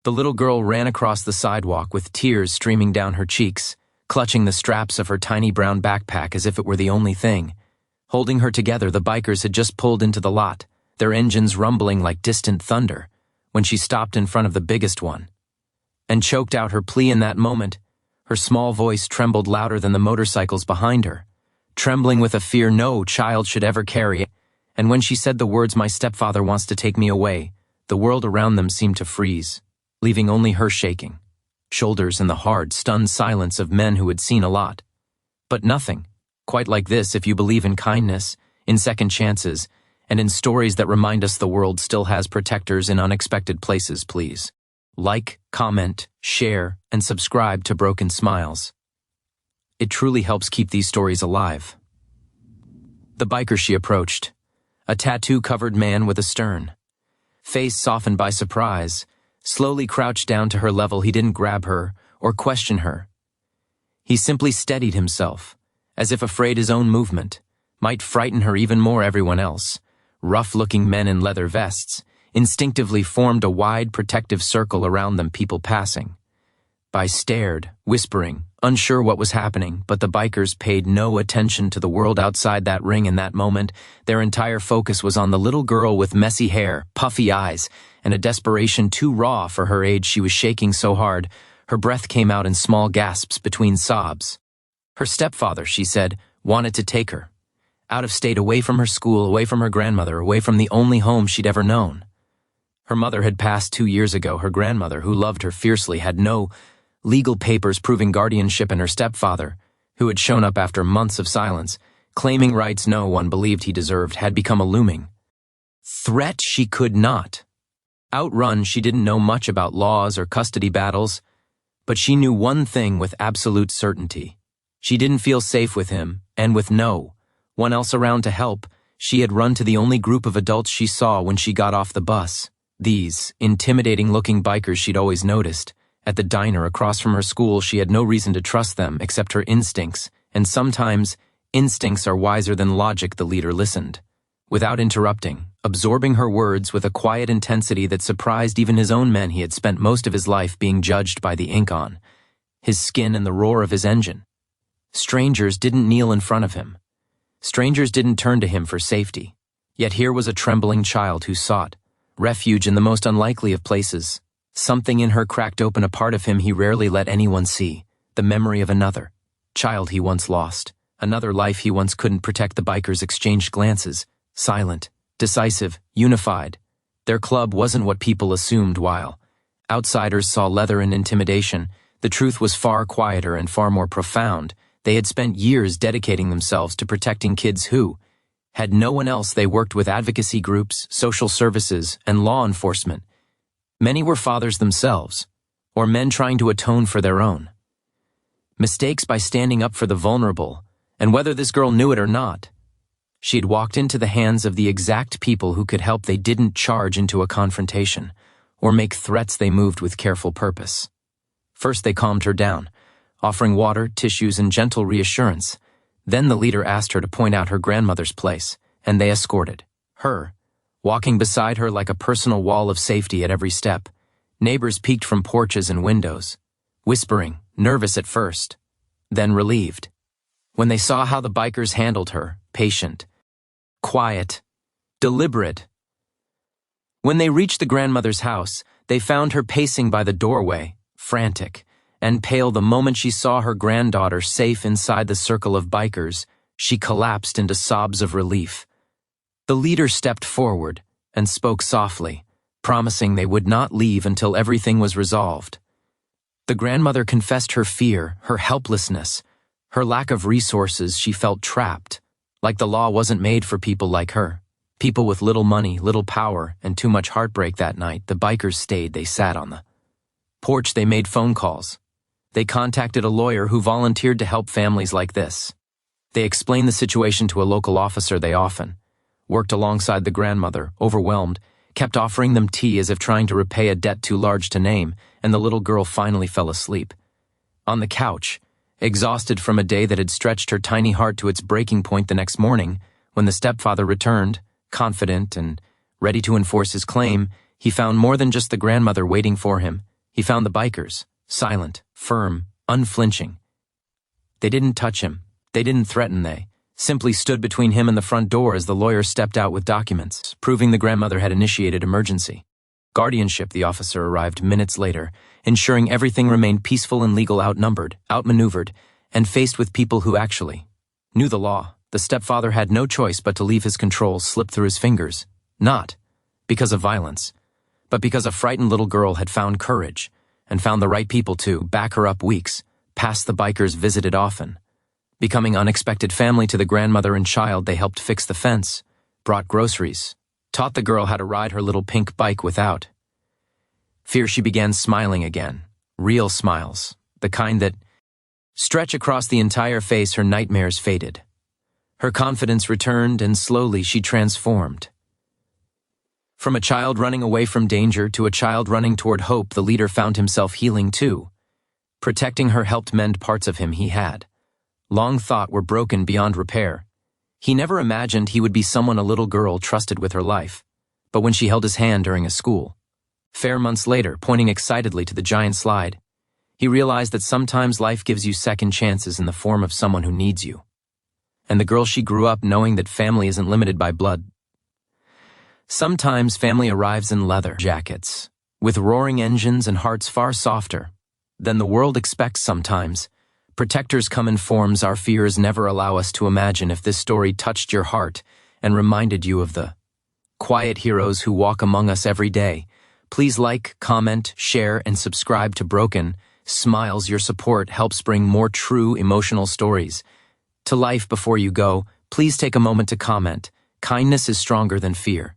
The little girl ran across the sidewalk with tears streaming down her cheeks, clutching the straps of her tiny brown backpack as if it were the only thing. Holding her together, the bikers had just pulled into the lot, their engines rumbling like distant thunder, when she stopped in front of the biggest one. And choked out her plea in that moment. Her small voice trembled louder than the motorcycles behind her, trembling with a fear no child should ever carry. And when she said the words, "My stepfather wants to take me away," the world around them seemed to freeze, leaving only her shaking, shoulders in the hard, stunned silence of men who had seen a lot. But nothing quite like this if you believe in kindness, in second chances, and in stories that remind us the world still has protectors in unexpected places. Please like, comment, share, and subscribe to Broken Smiles. It truly helps keep these stories alive. The biker she approached, a tattoo-covered man with a stern face softened by surprise, slowly crouched down to her level. He didn't grab her or question her. He simply steadied himself, as if afraid his own movement might frighten her even more. Everyone else, rough-looking men in leather vests, instinctively formed a wide protective circle around them. People passing by stared, whispering, unsure what was happening, but the bikers paid no attention to the world outside that ring. In that moment, their entire focus was on the little girl with messy hair, puffy eyes, and a desperation too raw for her age. She was shaking so hard, her breath came out in small gasps between sobs. Her stepfather, she said, wanted to take her out of state, away from her school, away from her grandmother, away from the only home she'd ever known. Her mother had passed 2 years ago. Her grandmother, who loved her fiercely, had no legal papers proving guardianship, and her stepfather, who had shown up after months of silence, claiming rights no one believed he deserved, had become a looming threat she could not outrun. She didn't know much about laws or custody battles, but she knew one thing with absolute certainty. She didn't feel safe with him, and with no one else around to help, she had run to the only group of adults she saw when she got off the bus. These intimidating-looking bikers she'd always noticed at the diner across from her school. She had no reason to trust them except her instincts, and sometimes instincts are wiser than logic. The leader listened, without interrupting, absorbing her words with a quiet intensity that surprised even his own men. He had spent most of his life being judged by the ink on his skin and the roar of his engine. Strangers didn't kneel in front of him. Strangers didn't turn to him for safety. Yet here was a trembling child who sought refuge in the most unlikely of places. Something in her cracked open a part of him he rarely let anyone see, the memory of another child he once lost, another life he once couldn't protect. The bikers exchanged glances, silent, decisive, unified. Their club wasn't what people assumed. While outsiders saw leather and intimidation, the truth was far quieter and far more profound. They had spent years dedicating themselves to protecting kids who had no one else. They worked with advocacy groups, social services, and law enforcement. Many were fathers themselves, or men trying to atone for their own mistakes by standing up for the vulnerable. And whether this girl knew it or not, she had walked into the hands of the exact people who could help. They didn't charge into a confrontation or make threats. They moved with careful purpose. First, they calmed her down, offering water, tissues, and gentle reassurance. Then the leader asked her to point out her grandmother's place, and they escorted her, walking beside her like a personal wall of safety at every step. Neighbors peeked from porches and windows, whispering, nervous at first, then relieved, when they saw how the bikers handled her, patient, quiet, deliberate. When they reached the grandmother's house, they found her pacing by the doorway, frantic and pale. The moment she saw her granddaughter safe inside the circle of bikers, she collapsed into sobs of relief. The leader stepped forward and spoke softly, promising they would not leave until everything was resolved. The grandmother confessed her fear, her helplessness, her lack of resources. She felt trapped, like the law wasn't made for people like her, people with little money, little power, and too much heartbreak. That night, the bikers stayed. They sat on the porch. They made phone calls. They contacted a lawyer who volunteered to help families like this. They explained the situation to a local officer. They often worked alongside the grandmother, overwhelmed, kept offering them tea as if trying to repay a debt too large to name, and the little girl finally fell asleep on the couch, exhausted from a day that had stretched her tiny heart to its breaking point. The next morning, when the stepfather returned, confident and ready to enforce his claim, he found more than just the grandmother waiting for him. He found the bikers, silent, firm, unflinching. They didn't touch him. They didn't threaten. They simply stood between him and the front door as the lawyer stepped out with documents, proving the grandmother had initiated emergency guardianship. The officer arrived minutes later, ensuring everything remained peaceful and legal. Outmaneuvered, and faced with people who actually knew the law, the stepfather had no choice but to leave his control slip through his fingers, not because of violence, but because a frightened little girl had found courage and found the right people to back her up. Weeks past, the bikers visited often, becoming unexpected family to the grandmother and child. They helped fix the fence, brought groceries, taught the girl how to ride her little pink bike without fear. She began smiling again, real smiles, the kind that stretch across the entire face. Her nightmares faded. Her confidence returned, and slowly she transformed. From a child running away from danger to a child running toward hope, the leader found himself healing too. Protecting her helped mend parts of him he had long thought were broken beyond repair. He never imagined he would be someone a little girl trusted with her life. But when she held his hand during a school fair months later, pointing excitedly to the giant slide, he realized that sometimes life gives you second chances in the form of someone who needs you. And the girl, she grew up knowing that family isn't limited by blood. Sometimes family arrives in leather jackets, with roaring engines and hearts far softer than the world expects. Sometimes protectors come in forms our fears never allow us to imagine. If this story touched your heart and reminded you of the quiet heroes who walk among us every day, please like, comment, share, and subscribe to Broken Smiles. Your support helps bring more true emotional stories to life. Before you go, please take a moment to comment. Kindness is stronger than fear.